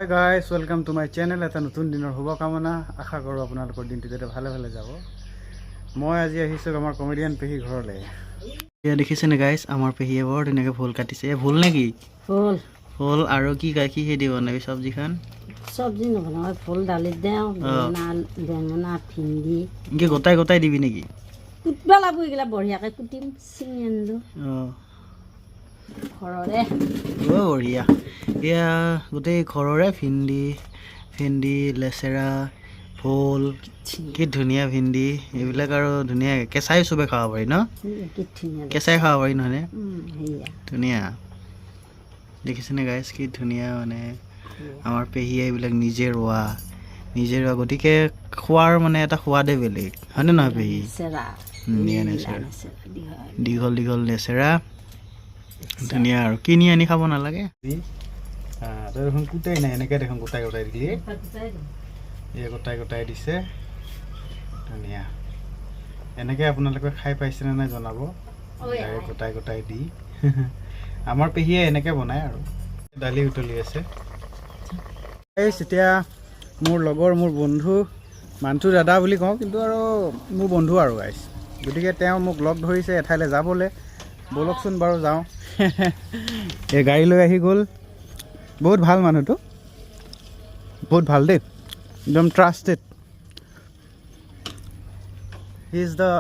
Hi guys, welcome to my channel. এটা নতুন দিনৰ শুভকামনা আশা কৰোঁ আপোনালোকৰ দিনটো যাতে ভালে ভালে যাব। মই আজি আহিছোঁ আমাৰ কমেডিয়ান পেহী ঘৰলৈ। এয়া দেখিছেনে গাইছ, আমাৰ পেহীয়ে বৰ ধুনীয়াকৈ ফুল কাটিছে। ফুল নেকি? ফুল। ফুল আৰু কি কি দি বনাবি চব্জিখন? চব্জি নবনাও, ফুল দালিত দিওঁ, বেঙেনা, ভিন্দি। কি গোটাই গোটাই দিবি নেকি? কুটিব লাগিব, এইগিলা বঢ়িয়াকৈ কুটিম, চিঙি আনিলোঁ ঘৰৰে। বঢ়িয়া। এয়া গোটেই ঘৰৰে ভেন্দি, লেচেৰা, ভোল, কি ধুনীয়া ভেন্দি এইবিলাক আৰু ধুনীয়া কেঁচাই চবে খাব পাৰি ন? কেঁচাই খাব পাৰি নহয়নে? ধুনীয়া দেখিছেনে গাইছ, কি ধুনীয়া মানে আমাৰ পেহীয়ে এইবিলাক নিজে ৰোৱা গতিকে খোৱাৰ মানে এটা সোৱাদে বেলেগ হয়নে নহয় পেহী? দীঘল দীঘল লেচেৰা ধুনীয়া আৰু কিনি আনি খাব নালাগে। তই দেখোন গোটাই নাই, এনেকৈ দেখোন গোটাই গোটাই দিলি। এই গোটাই গোটাই দিছে, ধুনীয়া। এনেকৈ আপোনালোকে খাই পাইছেনে নাই জনাব, ডাইৰেক্ট গোটাই গোটাই দি। আমাৰ পেহীয়ে এনেকৈ বনায় আৰু। দালি উতলি আছে। এতিয়া মোৰ লগৰ, মোৰ বন্ধু মানথু দাদা বুলি কওঁ, কিন্তু আৰু মোৰ বন্ধু আৰু গাইছ। গতিকে তেওঁ মোক লগ ধৰিছে এঠাইলৈ যাবলৈ। ব'লকচোন বাৰু যাওঁ। এই গাড়ী লৈ আহি গ'ল। বহুত ভাল মানুহটো, বহুত ভাল দেই, একদম trusted. He is the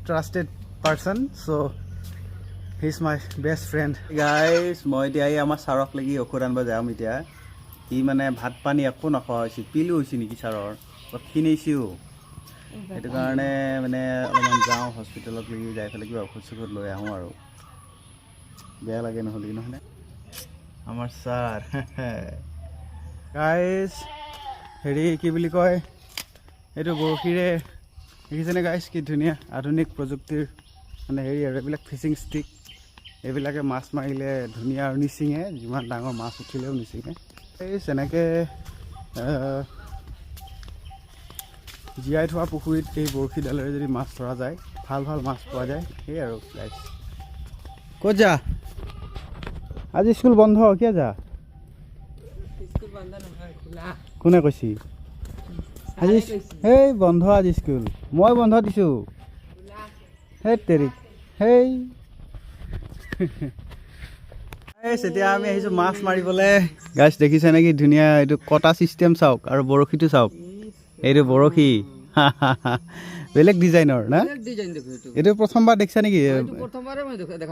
trusted person, so' he is my best friend. Guys মই এতিয়া এই আমাৰ ছাৰক লাগি ঔষধ আনিব যাম এতিয়া। সি মানে ভাত পানী একো নোখোৱা হৈছে, পিলো হৈছে নেকি ছাৰৰ, অলপ খিনাইছেও। সেইটো কাৰণে মানে অলপমান যাওঁ হস্পিটেলত লাগি, যাই পেলাই কিবা ঔষধ চৌষধ লৈ আহোঁ আৰু। বেয়া লাগে নহ'লে নহয়নে আমাৰ ছাৰ। গাইজ হেৰি কি বুলি কয়, এইটো বৰশীৰে দেখিছেনে গাইজ, কি ধুনীয়া আধুনিক প্ৰযুক্তিৰ মানে হেৰি আৰু এইবিলাক ফিচিং ষ্টিক। এইবিলাকে মাছ মাৰিলে ধুনীয়া আৰু নিচিঙে, যিমান ডাঙৰ মাছ উঠিলেও নিচিঙে। এই যেনেকৈ জীয়াই থোৱা পুখুৰীত এই বৰশীডালেৰে যদি মাছ ধৰা যায়, ভাল ভাল মাছ পোৱা যায়। সেই আৰু গাইজ। ক'ত যা? আজি স্কুল বন্ধ, কিয় যা? কোনে কৈছি আজি? সেই বন্ধ আজি স্কুল, মই বন্ধ দিছোঁ। সেই তেৰিক সেই এতিয়া আমি আহিছোঁ মাছ মাৰিবলৈ। গাইছ দেখিছে নেকি ধুনীয়া এইটো কটা ছিষ্টেম চাওক, আৰু বৰশীটো চাওক, এইটো বৰশী বেলেগ ডিজাইনৰ না? এইটো প্ৰথমবাৰ দেখিছা নেকি?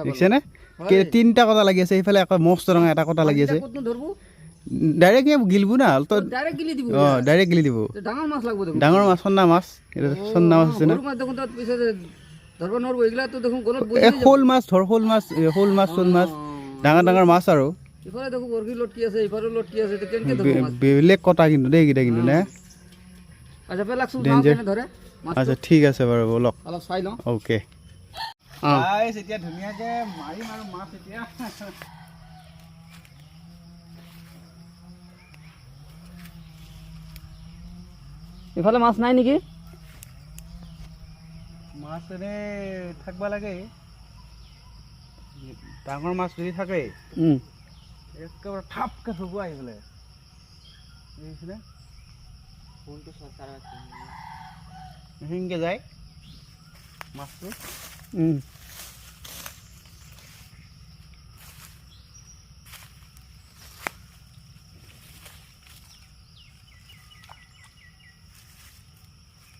দেখিছেনে? তিনিটা কটা লাগি আছে, সেইফালে আকৌ মস্ত ডাঙৰ এটা কটা লাগি আছে। ডাইৰেক্ট গিলিব না? অঁ ডাইৰেক্ট গিলি দিব। ডাঙৰ মাছ, চন্দা মাছ, চন্দা মাছ আছে না? শ'ল মাছ ধৰ, শ'ল মাছ, চ'ল মাছ, ডাঙৰ ডাঙৰ মাছ আৰু বেলেগ কটা কিন্তু দেই এইকেইটা কিন্তু নে? আচ্ছা ঠিক আছে বাৰু, ব'লক অ'কে। এতিয়া ধুনীয়াকৈ মাৰিম আৰু মাছ এতিয়া। ইফালে মাছ নাই নেকি? মাছ এনেই থাকিব লাগে, ডাঙৰ মাছ যদি থাকে একেবাৰে ঠাপকৈ থ'ব আহি পেলাই। দেখিছেনে সেনেকৈ যায় মাছটো।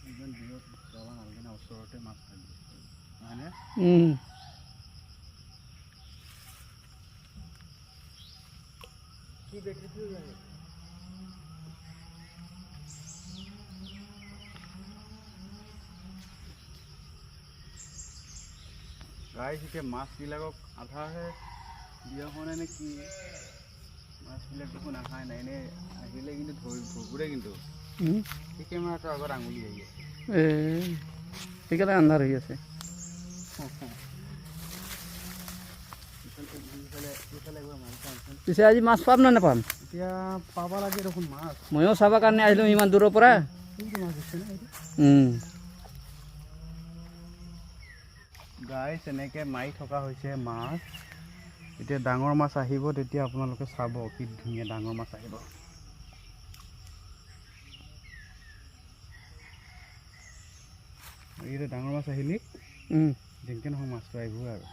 ইমান দূৰত যাব নালাগে না, ওচৰতে মাছ থাকিব নহয়নে? গাইছ এতিয়া মাছবিলাকক আধাহে দিয়া হোৱা নাই নে কি? মাছবিলাক দেখোন অহাই নাই, এনেই আহিলে কিন্তু ধৰিবৰে। কিন্তু সেই কেমেৰাটোৰ আগত আঙুলি আহি আছে, সেইকাৰণে আন্ধাৰ হৈ আছে। পিছে আজি মাছ পাম নে নাপাম? এতিয়া পাব লাগে দেখোন মাছ। ময়ো চাবৰ কাৰণে আহিলোঁ ইমান দূৰৰ পৰা। গাইছ এনেকৈ মাৰি থকা হৈছে মাছ। এতিয়া ডাঙৰ মাছ আহিব, তেতিয়া আপোনালোকে চাব কি ধুনীয়া ডাঙৰ মাছ আহিব। এইকেইটা ডাঙৰ মাছ আহিলে যেনেকৈ নহয় মাছটো আহিব আৰু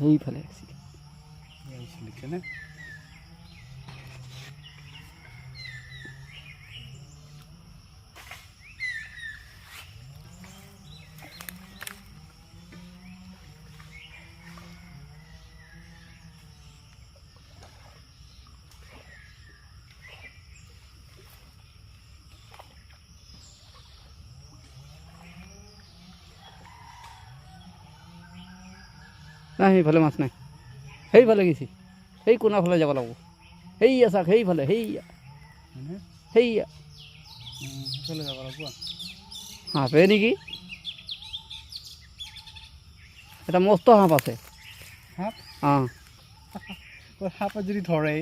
সেইফালে দেখিছেনে নাই সেইফালে মাছ নাই সেইফালে গেছি সেই কোনাফালে যাব লাগিব সেইয়া চাওক সেইফালে সেইয়া সেইয়া সেইফালে যাব লাগিব সাপে নেকি এটা মস্ত সাপ আছে সাপ অঁ সাপে যদি ধৰে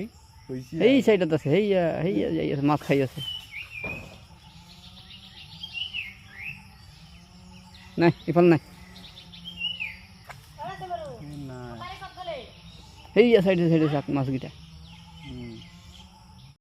সেই চাইডত আছে সেইয়া সেইয়া যাই আছে মাছ খাই আছে নাই ইফালে নাই সেইয়া চাইডে চাইডে চাওক মাছকেইটা